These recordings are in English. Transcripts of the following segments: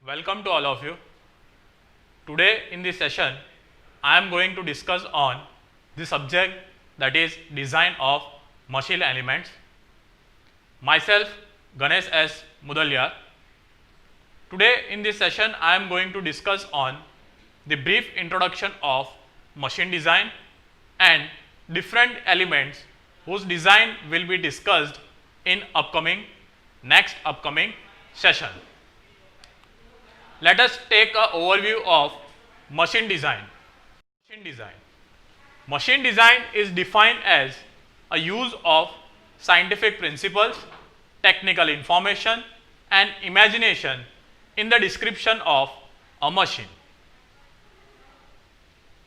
Welcome to all of you. Today in this session, I am going to discuss on the subject that is design of machine elements. Myself, Ganesh S. Mudalyar. Today in this session, I am going to discuss on the brief introduction of machine design and different elements whose design will be discussed in next upcoming session. Let us take an overview of machine design. Machine design is defined as a use of scientific principles, technical information and imagination in the description of a machine.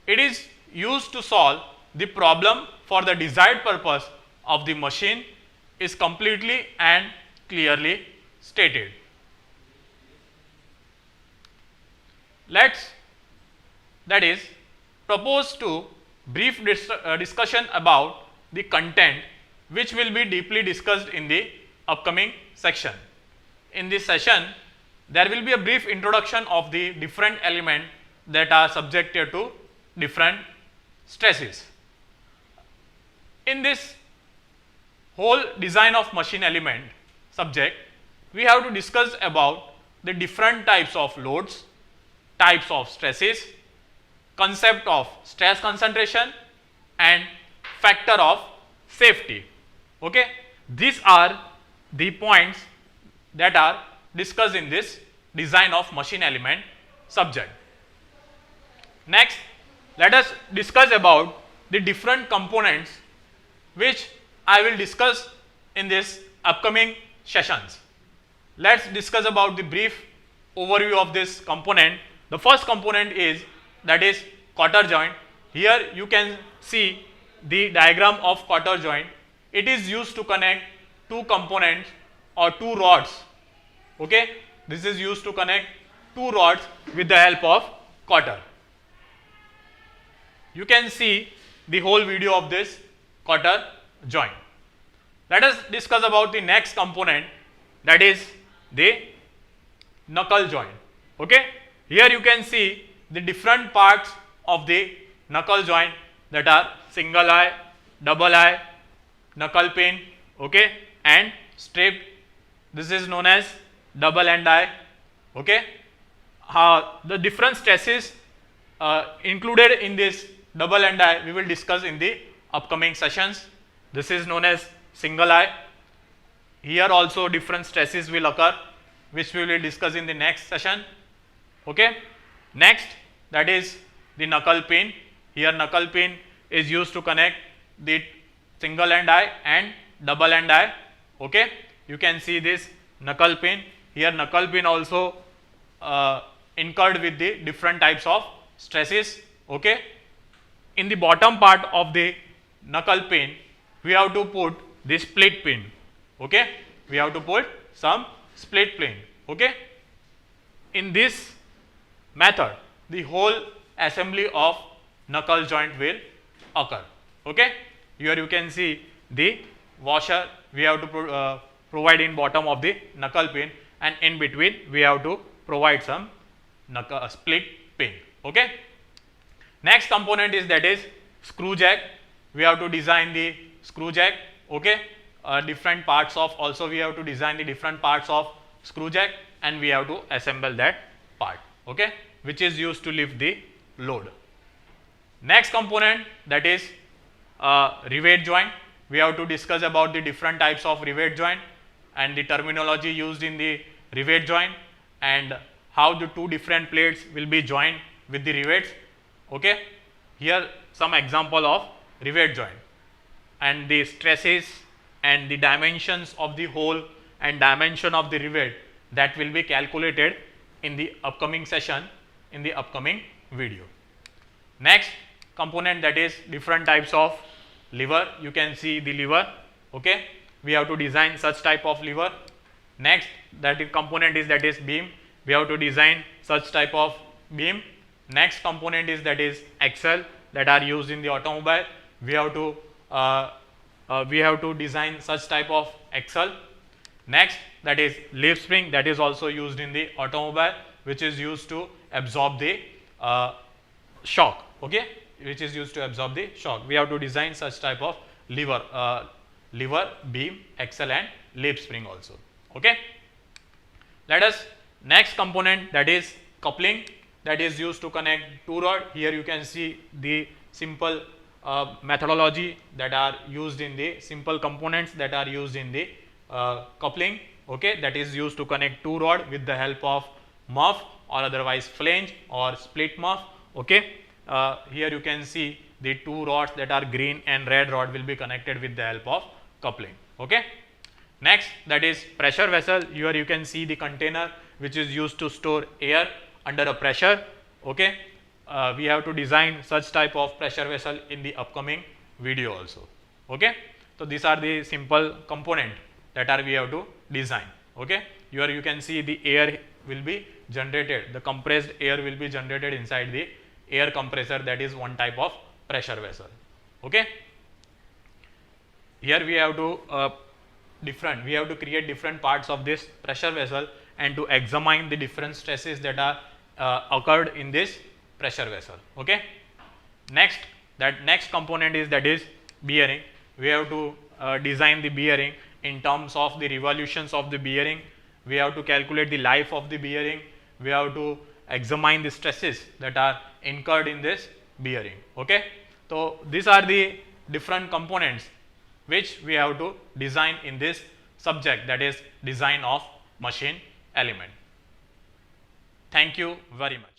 It is used to solve the problem for the desired purpose of the machine is completely and clearly stated. Let's propose to brief discussion about the content which will be deeply discussed in the upcoming section. In this session, there will be a brief introduction of the different elements that are subjected to different stresses. In this whole design of machine element subject, we have to discuss about the different types of loads, types of stresses, concept of stress concentration and factor of safety. Okay, these are the points that are discussed in this design of machine element subject. Next, let us discuss about the different components which I will discuss in this upcoming sessions. Let's discuss about the brief overview of this component. The first component is cotter joint. Here you can see the diagram of cotter joint. It is used to connect two components or two rods. Okay, this is used to connect two rods with the help of cotter. You can see the whole video of this cotter joint. Let us discuss about the next component, that is the knuckle joint. Okay, here you can see the different parts of the knuckle joint, that are single eye, double eye, knuckle pin, okay, and strip. This is known as double end eye. Okay, the different stresses included in this double end eye we will discuss in the upcoming sessions. This is known as single eye. Here also different stresses will occur, which we will discuss in the next session. Okay, next, that is the knuckle pin. Here knuckle pin is used to connect the single end eye and double end eye. Okay, you can see this knuckle pin. Here knuckle pin also incurred with the different types of stresses. Okay, in the bottom part of the knuckle pin we have to put the split pin. Okay, we have to put some split pin. Okay, in this method the whole assembly of knuckle joint will occur. Okay, here you can see the washer we have to provide in bottom of the knuckle pin, and in between we have to provide some split pin. Okay, next component is screw jack. We have to design the screw jack. Okay, different parts of, also we have to design the different parts of screw jack, and we have to assemble that part. Okay, which is used to lift the load. Next component, that is rivet joint. We have to discuss about the different types of rivet joint and the terminology used in the rivet joint, and how the two different plates will be joined with the rivets. Okay, here some example of rivet joint, and the stresses and the dimensions of the hole and dimension of the rivet, that will be calculated in the upcoming session, in the upcoming video. Next component, that is different types of lever. You can see the lever. Okay, we have to design such type of lever. Next, component is beam. We have to design such type of beam. Next component is axle that are used in the automobile. We have to design such type of axle. Next, that is leaf spring, that is also used in the automobile, which is used to absorb the shock, okay, which is used to absorb the shock. We have to design such type of lever, beam, axle and leaf spring also, okay. Let us next component, that is coupling, that is used to connect two rod. Here you can see the simple methodology that are used in the simple components that are used in the coupling, okay, that is used to connect two rod with the help of muff or otherwise flange or split muff, okay. Here you can see the two rods that are green and red rod will be connected with the help of coupling, okay. Next, that is pressure vessel. Here you can see the container which is used to store air under a pressure, okay. We have to design such type of pressure vessel in the upcoming video also, okay. So these are the simple component that are we have to design, okay. Here you can see the air will be generated, the compressed air will be generated inside the air compressor, that is one type of pressure vessel, okay. Here we have to we have to create different parts of this pressure vessel and to examine the different stresses that are occurred in this pressure vessel, okay. Next, that next component is, that is bearing. We have to design the bearing in terms of the revolutions of the bearing. We have to calculate the life of the bearing. We have to examine the stresses that are incurred in this bearing, okay. So these are the different components which we have to design in this subject, that is design of machine element. Thank you very much.